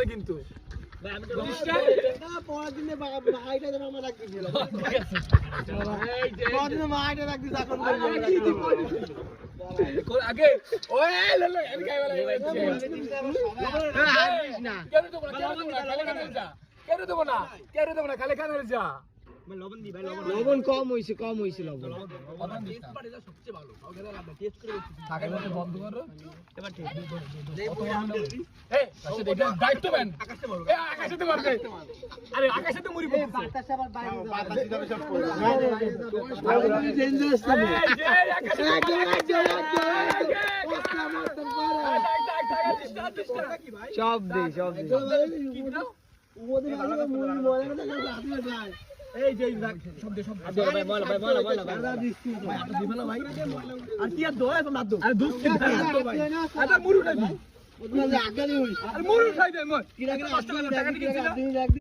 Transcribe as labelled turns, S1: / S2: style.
S1: কিন্তু আগে দেবো না খালি খানে যা
S2: লবণ কম হয়েছে লবণ
S1: বন্ধ করো দায়িত্ব পেন আকাশে পারবে আরে আকাশে তো মুড়ি
S2: সব দে
S1: এই যে শব্দ ভাই বল ভাই আর কি আর দোয়া না দো আরে দুধ ভাই আরে মুড়ি খাবি আগে হইছে আরে মুড়ি খাই দে মই কি লাগে টাকা দিয়েছিস